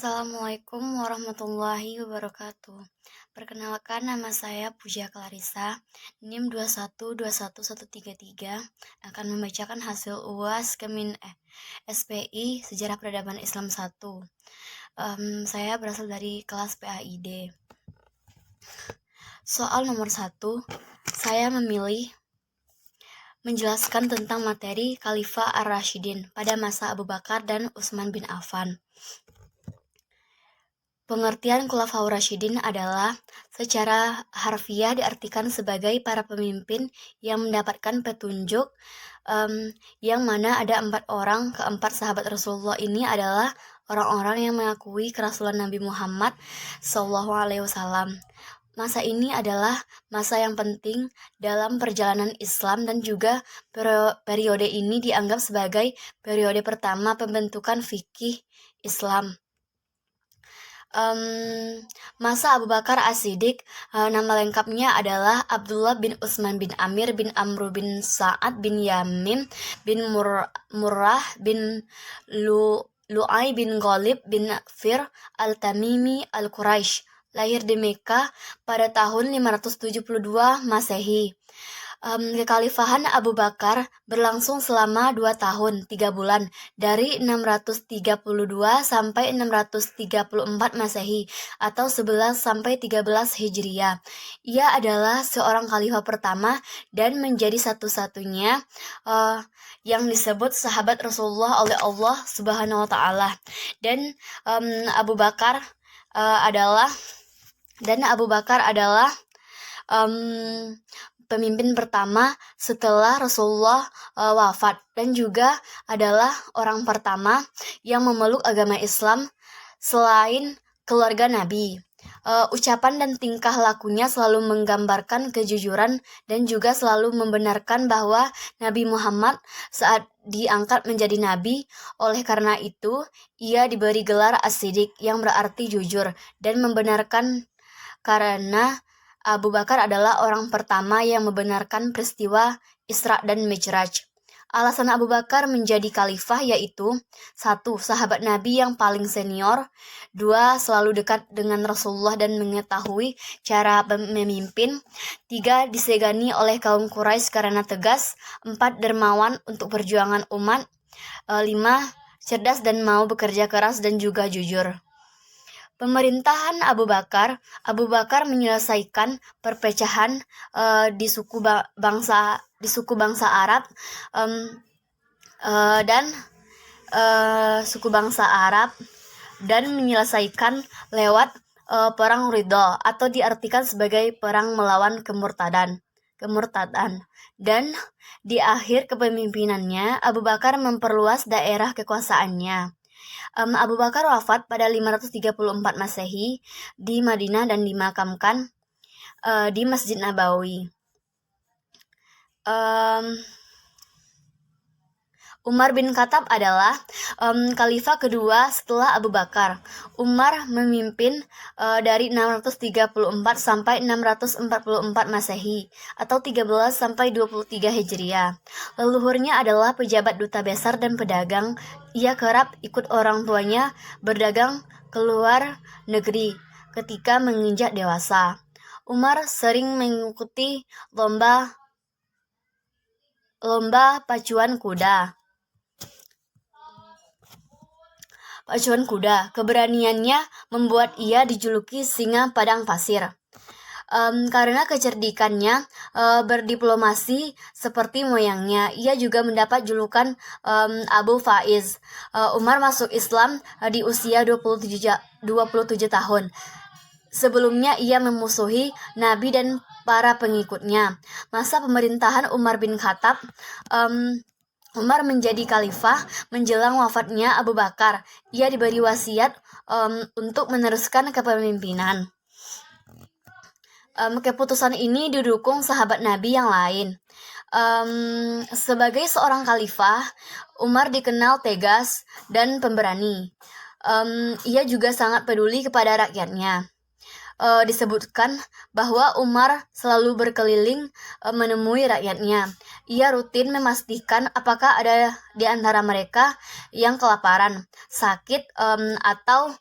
Assalamualaikum warahmatullahi wabarakatuh. Perkenalkan, nama saya Puja Clarissa, NIM 2121133, akan membacakan hasil UAS SPI Sejarah Peradaban Islam 1. Saya berasal dari kelas PAID. Soal nomor 1, saya memilih menjelaskan tentang materi Khalifah Ar-Rasyidin pada masa Abu Bakar dan Utsman bin Affan. Pengertian Khulafaur Rasyidin adalah secara harfiah diartikan sebagai para pemimpin yang mendapatkan petunjuk, yang mana ada 4 orang. Keempat sahabat Rasulullah ini adalah orang-orang yang mengakui kerasulan Nabi Muhammad SAW. Masa ini adalah masa yang penting dalam perjalanan Islam dan juga periode ini dianggap sebagai periode pertama pembentukan fikih Islam. Masa Abu Bakar As-Siddiq, nama lengkapnya adalah Abdullah bin Utsman bin Amir bin Amr bin Sa'ad bin Yamim bin Murrah bin Lu'ay bin Ghalib bin Fir al-Tamimi al-Quraisy, lahir di Mekah pada tahun 572 Masehi. Kekhalifahan Abu Bakar berlangsung selama 2 tahun 3 bulan dari 632 sampai 634 Masehi atau 11 sampai 13 Hijriah. Ia adalah seorang khalifah pertama dan menjadi satu-satunya yang disebut sahabat Rasulullah oleh Allah Subhanahu wa taala. Dan Abu Bakar adalah pemimpin pertama setelah Rasulullah wafat, dan juga adalah orang pertama yang memeluk agama Islam selain keluarga Nabi. Ucapan dan tingkah lakunya selalu menggambarkan kejujuran dan juga selalu membenarkan bahwa Nabi Muhammad saat diangkat menjadi nabi. Oleh karena itu, ia diberi gelar As-Siddiq yang berarti jujur dan membenarkan, karena Abu Bakar adalah orang pertama yang membenarkan peristiwa Isra dan Mi'raj. Alasan Abu Bakar menjadi khalifah yaitu: 1. Sahabat Nabi yang paling senior. 2. Selalu dekat dengan Rasulullah dan mengetahui cara memimpin. 3. Disegani oleh kaum Quraisy karena tegas. 4. Dermawan untuk perjuangan umat. 5. Cerdas dan mau bekerja keras dan juga jujur. Pemerintahan Abu Bakar menyelesaikan perpecahan di suku bangsa Arab dan menyelesaikan lewat perang Ridha, atau diartikan sebagai perang melawan kemurtadan. Dan di akhir kepemimpinannya, Abu Bakar memperluas daerah kekuasaannya. Abu Bakar wafat pada 534 Masehi di Madinah dan dimakamkan di Masjid Nabawi. Umar bin Khattab adalah khalifah kedua setelah Abu Bakar. Umar memimpin dari 634 sampai 644 Masehi atau 13 sampai 23 Hijriah. Leluhurnya adalah pejabat duta besar dan pedagang. Ia kerap ikut orang tuanya berdagang keluar negeri ketika menginjak dewasa. Umar sering mengikuti lomba pacuan kuda. Keberaniannya membuat ia dijuluki singa padang pasir. Karena kecerdikannya berdiplomasi seperti moyangnya, ia juga mendapat julukan Abu Faiz. Umar masuk Islam di usia 27 tahun. Sebelumnya ia memusuhi Nabi dan para pengikutnya. Masa pemerintahan Umar bin Khattab, Umar menjadi khalifah menjelang wafatnya Abu Bakar. Ia diberi wasiat untuk meneruskan kepemimpinan. Keputusan ini didukung sahabat Nabi yang lain. Sebagai seorang khalifah, Umar dikenal tegas dan pemberani. Ia juga sangat peduli kepada rakyatnya. Disebutkan bahwa Umar selalu berkeliling menemui rakyatnya Ia rutin memastikan apakah ada di antara mereka yang kelaparan, sakit, atau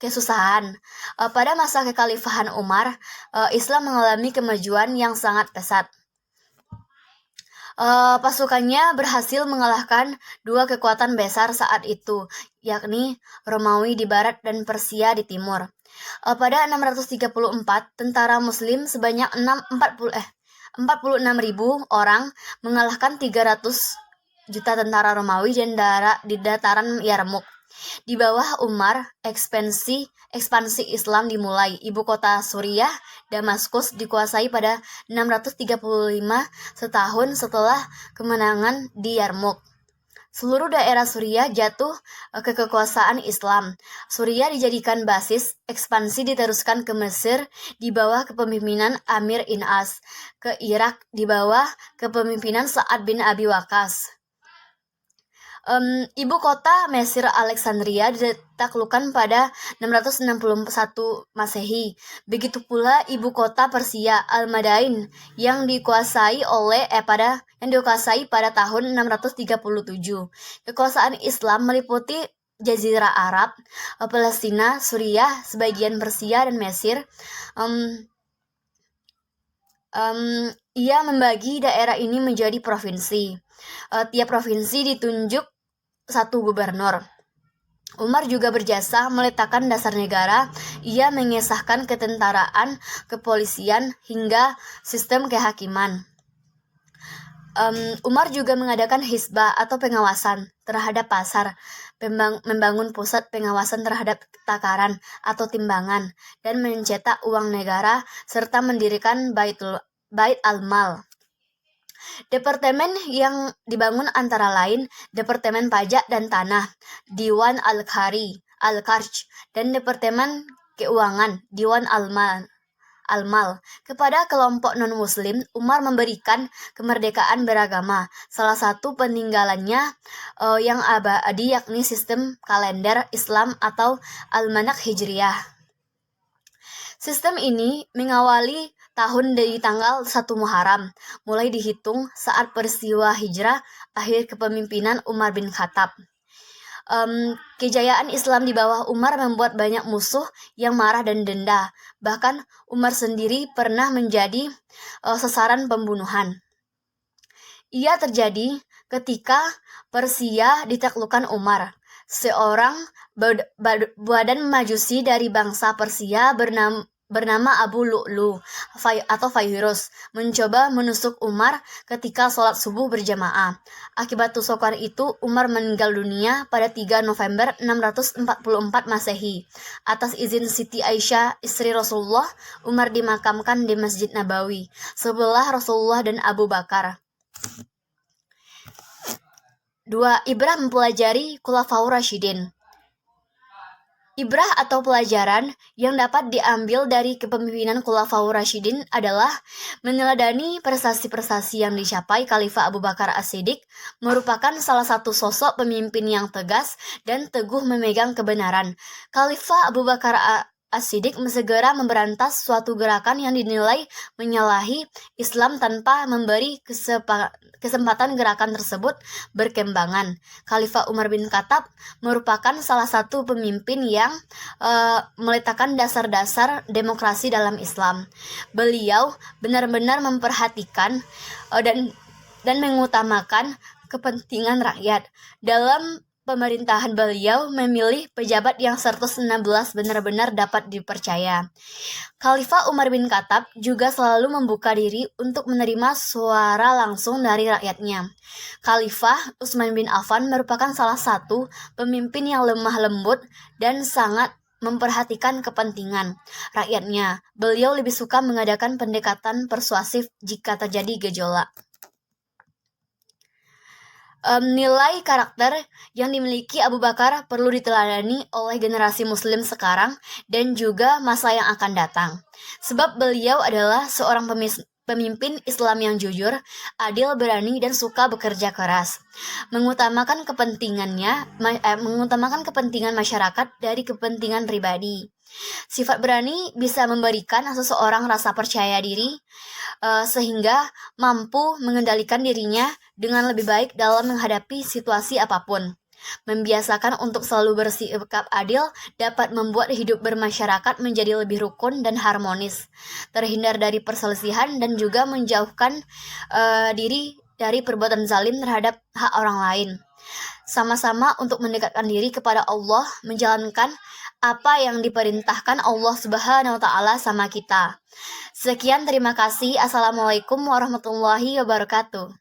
kesusahan. Pada masa kekhalifahan Umar, Islam mengalami kemajuan yang sangat pesat. Pasukannya berhasil mengalahkan dua kekuatan besar saat itu, yakni Romawi di barat dan Persia di timur. Pada 634, tentara Muslim sebanyak 46.000 orang mengalahkan 300 juta tentara Romawi di dataran Yarmouk. Di bawah Umar, ekspansi Islam dimulai. Ibu kota Suriah, Damaskus, dikuasai pada 635, setahun setelah kemenangan di Yarmouk. Seluruh daerah Suriah jatuh ke kekuasaan Islam. Suriah dijadikan basis, ekspansi diteruskan ke Mesir di bawah kepemimpinan Amir In'as, ke Irak di bawah kepemimpinan Sa'ad bin Abi Waqqas. Ibu kota Mesir Alexandria ditaklukkan pada 661 Masehi. Begitu pula ibu kota Persia Al-Madain yang dikuasai pada tahun 637. Kekuasaan Islam meliputi Jazirah Arab, Palestina, Suriah, sebagian Persia dan Mesir. Ia membagi daerah ini menjadi provinsi. Tiap provinsi ditunjuk satu gubernur. Umar juga berjasa meletakkan dasar negara. Ia mengesahkan ketentaraan, kepolisian, hingga sistem kehakiman. Umar juga mengadakan hisbah atau pengawasan terhadap pasar, membangun pusat pengawasan terhadap takaran atau timbangan, dan mencetak uang negara, serta mendirikan Bait al-Mal. Departemen yang dibangun antara lain Departemen Pajak dan Tanah, Diwan Al-Kharj, dan Departemen Keuangan, Diwan Al-Mal. Kepada kelompok non-muslim, Umar memberikan kemerdekaan beragama. Salah satu peninggalannya yang abadi yakni sistem kalender Islam atau Almanak Hijriyah. Sistem ini mengawali tahun dari tanggal 1 Muharram, mulai dihitung saat peristiwa hijrah akhir kepemimpinan Umar bin Khattab. Kejayaan Islam di bawah Umar membuat banyak musuh yang marah dan denda. Bahkan Umar sendiri pernah menjadi sasaran pembunuhan. Ia terjadi ketika Persia ditaklukkan Umar. Seorang badan majusi dari bangsa Persia bernama Abu Lu'lu atau Fairuz mencoba menusuk Umar ketika sholat subuh berjamaah. Akibat tusukan itu, Umar meninggal dunia pada 3 November 644 Masehi. Atas izin Siti Aisyah, istri Rasulullah, Umar dimakamkan di Masjid Nabawi, sebelah Rasulullah dan Abu Bakar. 2. Ibrah mempelajari Khulafaur Rasyidin. Ibrah atau pelajaran yang dapat diambil dari kepemimpinan Khulafaur Rasyidin adalah meneladani prestasi-prestasi yang dicapai Khalifah Abu Bakar As-Siddiq, merupakan salah satu sosok pemimpin yang tegas dan teguh memegang kebenaran. Khalifah Abu Bakar As-Siddiq segera memberantas suatu gerakan yang dinilai menyalahi Islam tanpa memberi kesempatan gerakan tersebut berkembangan. Khalifah Umar bin Khattab merupakan salah satu pemimpin yang meletakkan dasar-dasar demokrasi dalam Islam. Beliau benar-benar memperhatikan dan mengutamakan kepentingan rakyat. Dalam pemerintahan beliau memilih pejabat yang 116 benar-benar dapat dipercaya. Khalifah Umar bin Khattab juga selalu membuka diri untuk menerima suara langsung dari rakyatnya. Khalifah Utsman bin Affan merupakan salah satu pemimpin yang lemah lembut dan sangat memperhatikan kepentingan rakyatnya. Beliau lebih suka mengadakan pendekatan persuasif jika terjadi gejolak. Nilai karakter yang dimiliki Abu Bakar perlu diteladani oleh generasi muslim sekarang dan juga masa yang akan datang. Sebab beliau adalah seorang pemimpin Islam yang jujur, adil, berani, dan suka bekerja keras. Mengutamakan kepentingan masyarakat dari kepentingan pribadi. Sifat berani bisa memberikan seseorang rasa percaya diri, sehingga mampu mengendalikan dirinya dengan lebih baik dalam menghadapi situasi apapun. Membiasakan untuk selalu bersikap adil dapat membuat hidup bermasyarakat menjadi lebih rukun dan harmonis, terhindar dari perselisihan dan juga menjauhkan diri dari perbuatan zalim terhadap hak orang lain. Sama-sama untuk mendekatkan diri kepada Allah, menjalankan apa yang diperintahkan Allah Subhanahu wa taala sama kita. Sekian, terima kasih. Assalamualaikum warahmatullahi wabarakatuh.